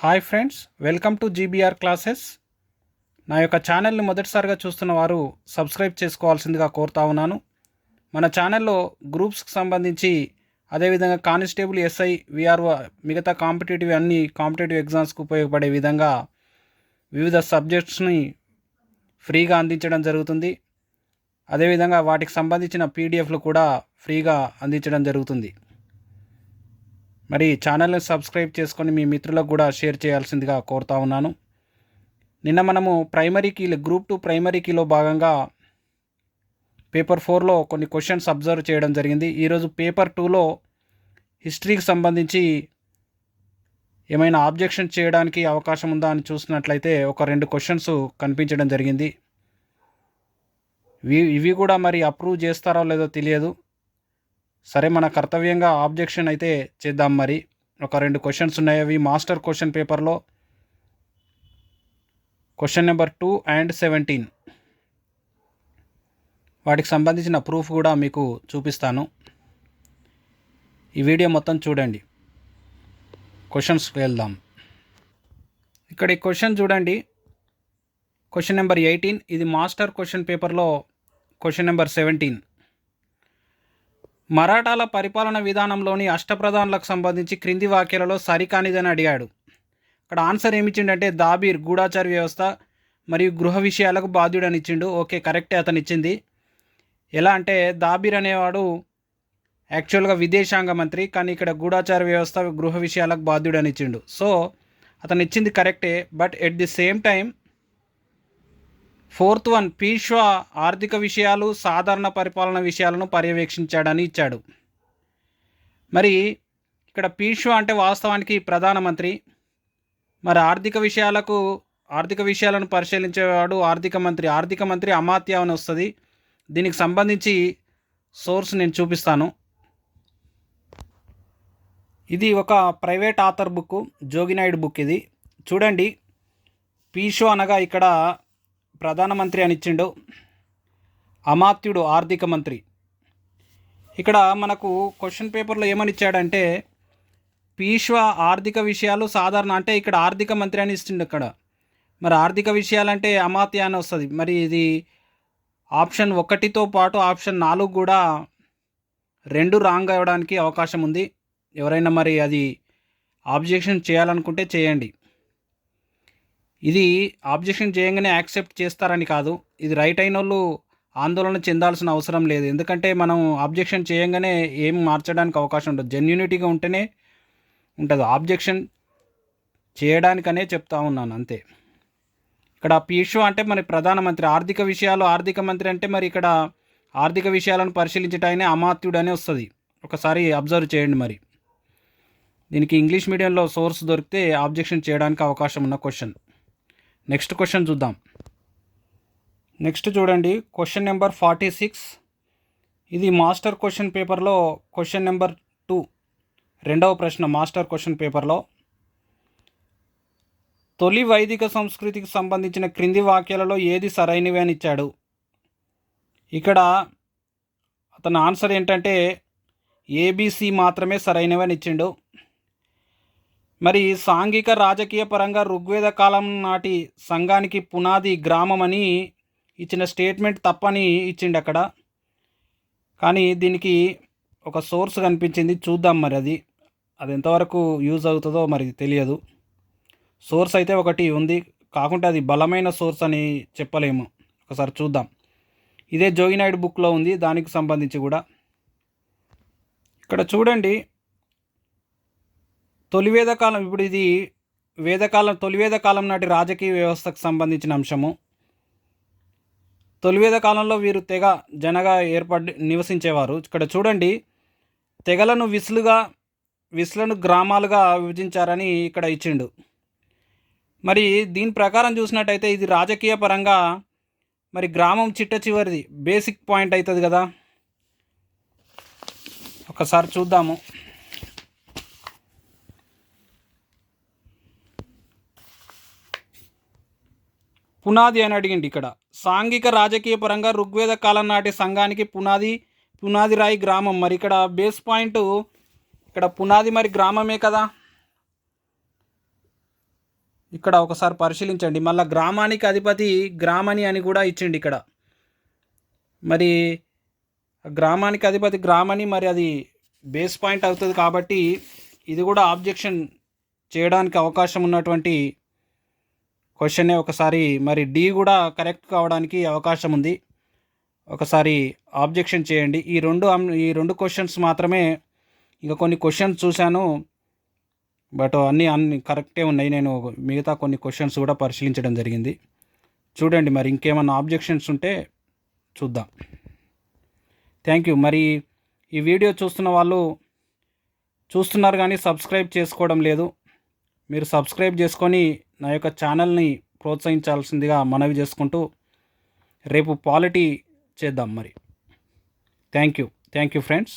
Hi friends, welcome to GBR classes. నా యొక్క ఛానల్ని మొదటిసారిగా చూస్తున్న వారు సబ్స్క్రైబ్ చేసుకోవాల్సిందిగా కోరుతా ఉన్నాను. మన ఛానల్లో గ్రూప్స్కి సంబంధించి అదేవిధంగా కానిస్టేబుల్, ఎస్ఐ, విఆర్ఓ మిగతా అన్ని కాంపిటేటివ్ ఎగ్జామ్స్కి ఉపయోగపడే విధంగా వివిధ సబ్జెక్ట్స్ని ఫ్రీగా అందించడం జరుగుతుంది. అదేవిధంగా వాటికి సంబంధించిన పీడిఎఫ్లు కూడా ఫ్రీగా అందించడం జరుగుతుంది. మరి ఛానల్ని సబ్స్క్రైబ్ చేసుకొని మీ మిత్రులకు కూడా షేర్ చేయాల్సిందిగా కోరుతా ఉన్నాను. నిన్న మనము గ్రూప్ 2 ప్రైమరీ కీలో భాగంగా పేపర్ 4లో కొన్ని క్వశ్చన్స్ అబ్జర్వ్ చేయడం జరిగింది. ఈరోజు పేపర్ 2లో హిస్టరీకి సంబంధించి ఏమైనా ఆబ్జెక్షన్ చేయడానికి అవకాశం ఉందా అని చూసినట్లయితే ఒక 2 క్వశ్చన్స్ కనిపించడం జరిగింది. ఇవి కూడా మరి అప్రూవ్ చేస్తారో లేదో తెలియదు. సరే, మన కర్తవ్యంగా ఆబ్జెక్షన్ అయితే చేద్దాం. మరి ఒక 2 క్వశ్చన్స్ ఉన్నాయి. అవి మాస్టర్ క్వశ్చన్ పేపర్లో క్వశ్చన్ నెంబర్ 2 and 17 వాటికి సంబంధించిన ప్రూఫ్ కూడా మీకు చూపిస్తాను. ఈ వీడియో మొత్తం చూడండి. క్వశ్చన్స్కి వెళ్దాం. ఇక్కడ ఈ క్వశ్చన్ చూడండి. క్వశ్చన్ నెంబర్ 18, ఇది మాస్టర్ క్వశ్చన్ పేపర్లో క్వశ్చన్ నెంబర్ 17. మరాఠాల పరిపాలన విధానంలోని అష్టప్రధానులకు సంబంధించి క్రింది వాక్యాలలో సరికానిదని అడిగాడు. ఇక్కడ ఆన్సర్ ఏమిచ్చిండంటే దాబీర్ గూఢాచార వ్యవస్థ మరియు గృహ విషయాలకు బాధ్యుడని ఇచ్చిండు. ఓకే, కరెక్టే అతను ఇచ్చింది. ఎలా అంటే దాబీర్ అనేవాడు యాక్చువల్గా విదేశాంగ మంత్రి, కానీ ఇక్కడ గూఢాచార వ్యవస్థ గృహ విషయాలకు బాధ్యుడని ఇచ్చిండు. సో అతను ఇచ్చింది కరెక్టే. But at the same time 4th one, Peshwa ఆర్థిక విషయాలు, సాధారణ పరిపాలన విషయాలను పర్యవేక్షించాడని ఇచ్చాడు. మరి ఇక్కడ పీష్వా అంటే వాస్తవానికి ప్రధానమంత్రి. మరి ఆర్థిక విషయాలను పరిశీలించేవాడు ఆర్థిక మంత్రి అమాత్య అని వస్తుంది. దీనికి సంబంధించి సోర్స్ నేను చూపిస్తాను. ఇది ఒక private author book, Joginaidu book. ఇది చూడండి. పీష్వా అనగా ఇక్కడ ప్రధానమంత్రి అని ఇచ్చిండు, అమాత్యుడు ఆర్థిక మంత్రి. ఇక్కడ మనకు క్వశ్చన్ పేపర్లో ఏమని ఇచ్చాడంటే పీష్వా ఆర్థిక విషయాలు సాధారణ, అంటే ఇక్కడ ఆర్థిక మంత్రి అని ఇచ్చిండు ఇక్కడ. మరి ఆర్థిక విషయాలంటే అమాత్య అని వస్తుంది. మరి ఇది ఆప్షన్ 1తో పాటు ఆప్షన్ 4 కూడా 2 రాంగ్ అవ్వడానికి అవకాశం ఉంది. ఎవరైనా మరి అది ఆబ్జెక్షన్ చేయాలనుకుంటే చేయండి. ఇది ఆబ్జెక్షన్ చేయగానే యాక్సెప్ట్ చేస్తారని కాదు. ఇది రైట్ అయిన వాళ్ళు ఆందోళన చెందాల్సిన అవసరం లేదు. ఎందుకంటే మనం ఆబ్జెక్షన్ చేయగానే ఏం మార్చడానికి అవకాశం ఉండదు. జెన్యూనిటీగా ఉంటేనే ఉంటుంది. ఆబ్జెక్షన్ చేయడానికనే చెప్తా ఉన్నాను అంతే. ఇక్కడ పీష్వా అంటే మరి ప్రధానమంత్రి, ఆర్థిక మంత్రి అంటే మరి ఇక్కడ ఆర్థిక విషయాలను పరిశీలించటానే అమాత్యుడు అనే వస్తుంది. ఒకసారి అబ్జర్వ్ చేయండి. మరి దీనికి ఇంగ్లీష్ మీడియంలో సోర్స్ దొరికితే ఆబ్జెక్షన్ చేయడానికి అవకాశం ఉన్న క్వశ్చన్. నెక్స్ట్ క్వశ్చన్ చూద్దాం. నెక్స్ట్ చూడండి, క్వశ్చన్ నెంబర్ 46. ఇది మాస్టర్ క్వశ్చన్ పేపర్లో క్వశ్చన్ నెంబర్ 2, 2వ ప్రశ్న మాస్టర్ క్వశ్చన్ పేపర్లో. తొలి వైదిక సంస్కృతికి సంబంధించిన క్రింది వాక్యాలలో ఏది సరైనవి అని ఇచ్చాడు. ఇక్కడ అతని ఆన్సర్ ఏంటంటే ఏబిసి మాత్రమే సరైనవి అని ఇచ్చిండు. మరి సాంఘిక రాజకీయ పరంగా ఋగ్వేద కాలం నాటి సంఘానికి పునాది గ్రామం అని ఇచ్చిన స్టేట్మెంట్ తప్పని ఇచ్చిండు అక్కడ. కానీ దీనికి ఒక సోర్స్ కనిపించింది, చూద్దాం. మరి అది ఎంతవరకు యూజ్ అవుతుందో మరి తెలియదు. సోర్స్ అయితే ఒకటి ఉంది, కాకుంటే అది బలమైన సోర్స్ అని చెప్పలేము. ఒకసారి చూద్దాం. ఇదే జోగినాయుడు బుక్లో ఉంది, దానికి సంబంధించి కూడా. ఇక్కడ చూడండి, తొలివేద కాలం, ఇప్పుడు ఇది తొలివేద కాలం నాటి రాజకీయ వ్యవస్థకు సంబంధించిన అంశము. తొలివేద కాలంలో వీరు జనగా నివసించేవారు. ఇక్కడ చూడండి, తెగలను విస్లను గ్రామాలుగా విభజించారని ఇక్కడ ఇచ్చిండు. మరి దీని ప్రకారం చూసినట్టయితే ఇది రాజకీయ పరంగా మరి గ్రామం చిట్ట చివరిది బేసిక్ పాయింట్ అవుతుంది కదా. ఒకసారి చూద్దాము. పునాది అని అడిగింది. ఇక్కడ సాంఘిక రాజకీయ పరంగా ఋగ్వేద కాలం నాటి సంఘానికి పునాది రాయి గ్రామం. మరి ఇక్కడ బేస్ పాయింట్ ఇక్కడ పునాది మరి గ్రామమే కదా. ఇక్కడ ఒకసారి పరిశీలించండి. మళ్ళీ గ్రామానికి అధిపతి గ్రామని అని కూడా ఇచ్చిండి ఇక్కడ. మరి గ్రామానికి అధిపతి గ్రామని, మరి అది బేస్ పాయింట్ అవుతుంది కాబట్టి ఇది కూడా ఆబ్జెక్షన్ చేయడానికి అవకాశం ఉన్నటువంటి క్వశ్చనే. ఒకసారి మరి డి కూడా కరెక్ట్ కావడానికి అవకాశం ఉంది. ఒకసారి ఆబ్జెక్షన్ చేయండి. ఈ రెండు క్వశ్చన్స్ మాత్రమే. ఇంకా కొన్ని క్వశ్చన్స్ చూశాను, బట్ అన్నీ కరెక్టే ఉన్నాయి. నేను మిగతా కొన్ని క్వశ్చన్స్ కూడా పరిశీలించడం జరిగింది. చూడండి, మరి ఇంకేమన్నా ఆబ్జెక్షన్స్ ఉంటే చూద్దాం. Thank you. మరి ఈ వీడియో చూస్తున్న వాళ్ళు చూస్తున్నారు కానీ సబ్స్క్రైబ్ చేసుకోవడం లేదు. మీరు సబ్స్క్రైబ్ చేసుకొని నా యొక్క ఛానల్ని ప్రోత్సహించాల్సిందిగా మనవి చేసుకుంటూ రేపు పాలిటీ చేద్దాం మరి. Thank you friends.